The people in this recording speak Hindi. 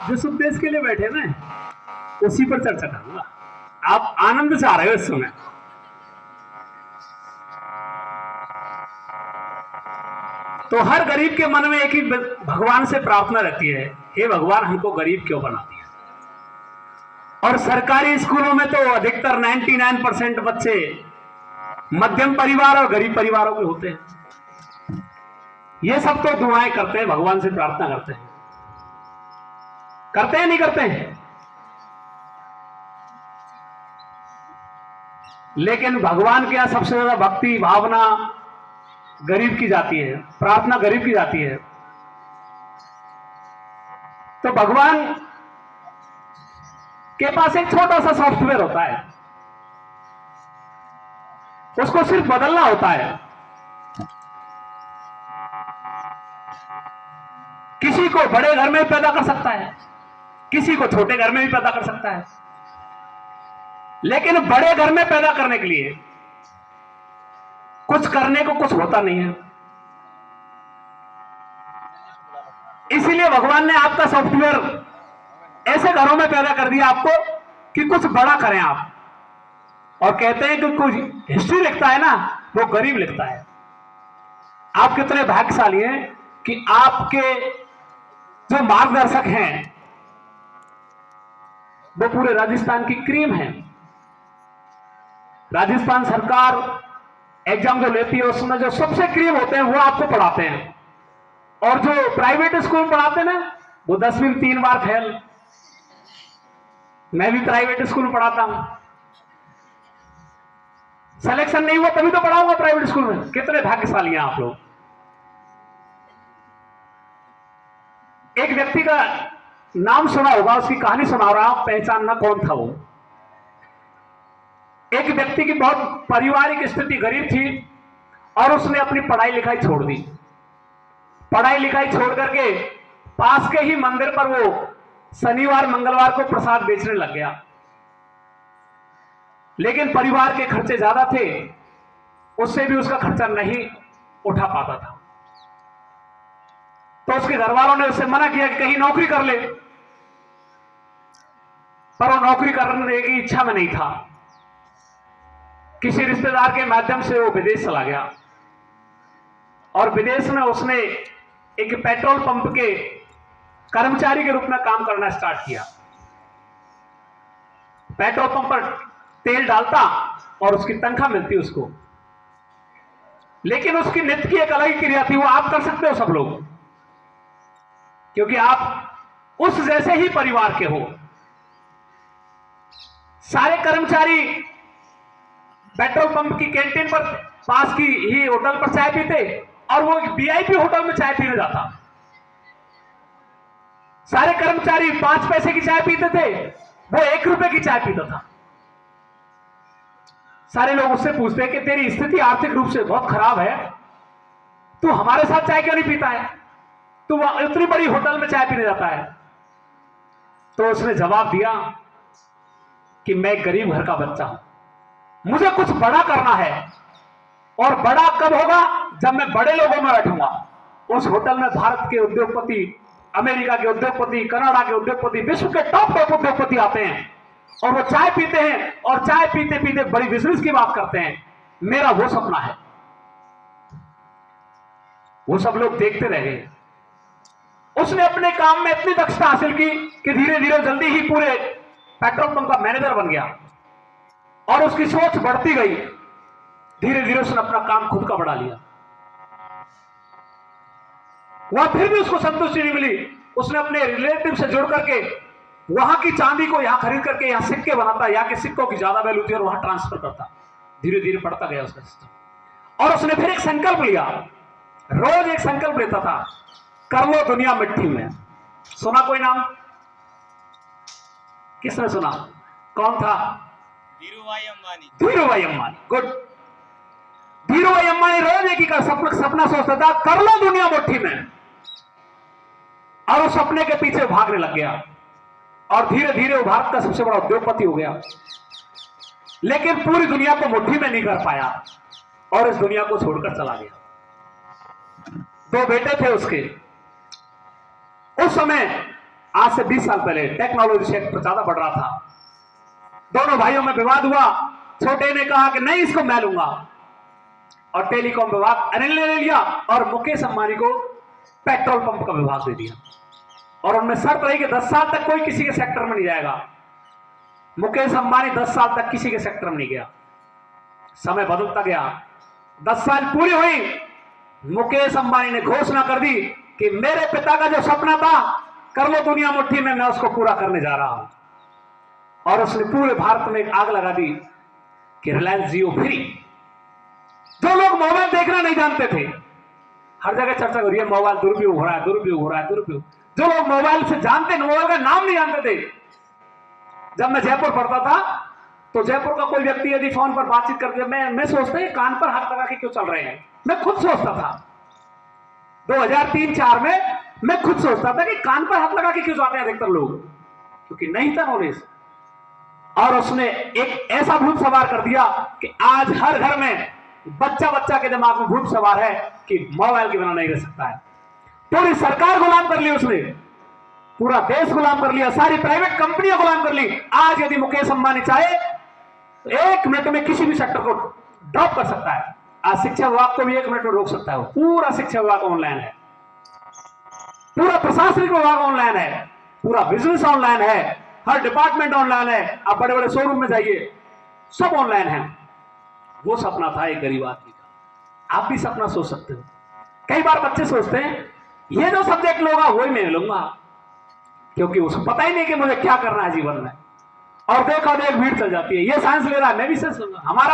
जिस उद्देश्य के लिए बैठे ना उसी पर चर्चा करूंगा। आप आनंद से आ रहे हो इस समय। तो हर गरीब के मन में एक ही भगवान से प्रार्थना रहती है, हे भगवान हमको गरीब क्यों बना दिया। और सरकारी स्कूलों में तो अधिकतर 99% बच्चे मध्यम परिवार और गरीब परिवारों के होते हैं। ये सब तो दुआएं करते हैं, भगवान से प्रार्थना करते हैं, करते हैं नहीं करते हैं। लेकिन भगवान के यहां सबसे ज्यादा भक्ति भावना गरीब की जाती है, प्रार्थना गरीब की जाती है। तो भगवान के पास एक छोटा सा सॉफ्टवेयर होता है, उसको सिर्फ बदलना होता है। किसी को बड़े घर में भी पैदा कर सकता है, किसी को छोटे घर में भी पैदा कर सकता है। लेकिन बड़े घर में पैदा करने के लिए कुछ करने को कुछ होता नहीं है। इसीलिए भगवान ने आपका सॉफ्टवेयर ऐसे घरों में पैदा कर दिया आपको कि कुछ बड़ा करें आप। और कहते हैं कि कुछ हिस्ट्री लिखता है ना, वो गरीब लिखता है। आप कितने भाग्यशाली हैं कि आपके जो मार्गदर्शक हैं वो पूरे राजस्थान की क्रीम है। राजस्थान सरकार एग्जाम जो लेती है उसमें जो सबसे क्रीम होते हैं वो आपको पढ़ाते हैं। और जो प्राइवेट स्कूल में पढ़ाते हैं ना, वो 10वीं में 3 बार फेल। मैं भी प्राइवेट स्कूल में पढ़ाता हूं, सिलेक्शन नहीं हुआ तभी तो पढ़ाऊंगा प्राइवेट स्कूल में। कितने भाग्यशाली हैं आप लोग। एक व्यक्ति का नाम सुना होगा, उसकी कहानी सुना रहा हूं, पहचानना कौन था वो। एक व्यक्ति की बहुत पारिवारिक स्थिति गरीब थी और उसने अपनी पढ़ाई लिखाई छोड़ दी। पढ़ाई लिखाई छोड़ करके पास के ही मंदिर पर वो शनिवार मंगलवार को प्रसाद बेचने लग गया। लेकिन परिवार के खर्चे ज्यादा थे, उससे भी उसका खर्चा नहीं उठा पाता था। तो उसके घर वालों ने उससे मना किया कि कहीं नौकरी कर ले, पर वो नौकरी करने की इच्छा में नहीं था। किसी रिश्तेदार के माध्यम से वो विदेश चला गया और विदेश में उसने एक पेट्रोल पंप के कर्मचारी के रूप में काम करना स्टार्ट किया। पेट्रोल पंप पर तेल डालता और उसकी तनख्वाह मिलती उसको। लेकिन उसकी नित्य की एक अलग ही क्रिया थी, वो आप कर सकते हो सब लोग, क्योंकि आप उस जैसे ही परिवार के हो। सारे कर्मचारी पेट्रोल पंप की कैंटीन पर पास की ही होटल पर चाय पीते और वो वीआईपी होटल में चाय पीने जाता। सारे कर्मचारी 5 पैसे की चाय पीते थे, वो 1 रुपए की चाय पीता था। सारे लोग उससे पूछते कि तेरी स्थिति आर्थिक रूप से बहुत खराब है, तू हमारे साथ चाय क्यों नहीं पीता है, तू इतनी बड़ी होटल में चाय पीने जाता है। तो उसने जवाब दिया कि मैं गरीब घर का बच्चा हूं, मुझे कुछ बड़ा करना है। और बड़ा कब होगा, जब मैं बड़े लोगों में बैठूंगा। उस होटल में भारत के उद्योगपति, अमेरिका के उद्योगपति, कनाडा के उद्योगपति, विश्व के टॉप उद्योगपति आते हैं और वो चाय पीते हैं और चाय पीते पीते बड़ी बिजनेस की बात करते हैं। मेरा वो सपना है। वो सब लोग देखते रह गए। उसने अपने काम में इतनी दक्षता हासिल की कि धीरे धीरे जल्दी ही पूरे पेट्रोल पंप का मैनेजर बन गया और उसकी सोच बढ़ती गई। धीरे धीरे उसने अपना काम खुद का बढ़ा लिया। वहां फिर भी उसको संतुष्टि नहीं मिली। उसने अपने रिलेटिव से जुड़ करके वहां की चांदी को यहां खरीद करके यहां सिक्के बनाता, यहाँ के सिक्कों की ज्यादा वैल्यू थी और वहां ट्रांसफर करता। धीरे धीरे बढ़ता गया उसका सिस्टम। और उसने फिर एक संकल्प लिया, रोज एक संकल्प लेता था, कर लो दुनिया मिट्टी में। सुना कोई नाम? किसने सुना? कौन था? धीरूभाई अंबानी। धीरूभाई अंबानी, गुड। धीरूभाई अंबानी रोज एक ही का सपना सोचता था, कर लो दुनिया मुट्ठी में। और उस सपने के पीछे भागने लग गया और धीरे धीरे वो भारत का सबसे बड़ा उद्योगपति हो गया। लेकिन पूरी दुनिया को मुट्ठी में नहीं कर पाया और इस दुनिया को छोड़कर चला गया। 2 बेटे थे उसके। उस समय आज से 20 साल पहले टेक्नोलॉजी क्षेत्र ज्यादा बढ़ रहा था। दोनों भाइयों में विवाद हुआ। छोटे ने कहा कि नहीं, इसको मैं लूंगा, और टेलीकॉम विभाग अनिल ने ले लिया, और मुकेश अंबानी को पेट्रोल पंप का विभाग दे दिया। और उनमें शर्त रही कि 10 साल तक कोई किसी के सेक्टर में नहीं जाएगा। मुकेश अंबानी 10 साल तक किसी के सेक्टर में नहीं गया। समय बदलता गया, 10 साल पूरी हुई, मुकेश अंबानी ने घोषणा कर दी कि मेरे पिता का जो सपना था, कर लो दुनिया मुट्ठी में, मैं उसको पूरा करने जा रहा हूं। और उसने पूरे भारत में एक आग लगा दी कि रिलायंस जियो फ्री। जो लोग मोबाइल देखना नहीं जानते थे, हर जगह चर्चा हो रही है मोबाइल दुरुपयोग हो रहा है, दुरुपयोग हो रहा है, दुरुपयोग। जो लोग मोबाइल से जानते, मोबाइल का नाम नहीं जानते थे। जब मैं जयपुर पढ़ता था तो जयपुर का कोई व्यक्ति यदि फोन पर बातचीत करते, मैं सोचता है कान पर हाथ लगा के क्यों चल रहे हैं। मैं खुद सोचता था 2003-4 में, मैं खुद सोचता था कि कान पर हाथ लगा के क्यों जाते हैं अधिकतर लोग, क्योंकि नहीं था नॉलेज। और उसने एक ऐसा भूत सवार कर दिया कि आज हर घर में बच्चा के दिमाग में भूत सवार है कि मोबाइल के बिना नहीं रह सकता है। पूरी सरकार गुलाम कर ली उसने, पूरा देश गुलाम कर लिया, सारी प्राइवेट कंपनियां गुलाम कर ली। आज यदि मुकेश अंबानी चाहे तो 1 मिनट में किसी भी सेक्टर को ड्रॉप कर सकता है। आज शिक्षा विभाग को भी 1 मिनट में रोक सकता है। पूरा शिक्षा विभाग ऑनलाइन है, पूरा प्रशासनिक विभाग ऑनलाइन है, पूरा बिजनेस ऑनलाइन है, हर डिपार्टमेंट ऑनलाइन है। आप बड़े बड़े शोरूम में जाइए, सब ऑनलाइन है। वो सपना था एक गरीब आदमी का। आप भी सपना सोच सकते हो। कई बार बच्चे सोचते हैं ये जो सब्जेक्ट लूंगा वही मैं लूंगा, क्योंकि उसको पता ही नहीं कि मुझे क्या करना है जीवन में। और देखो देख भीड़ चल जाती है, ये साइंस ले रहा है मैं भी साइंस लूंगा, हमारा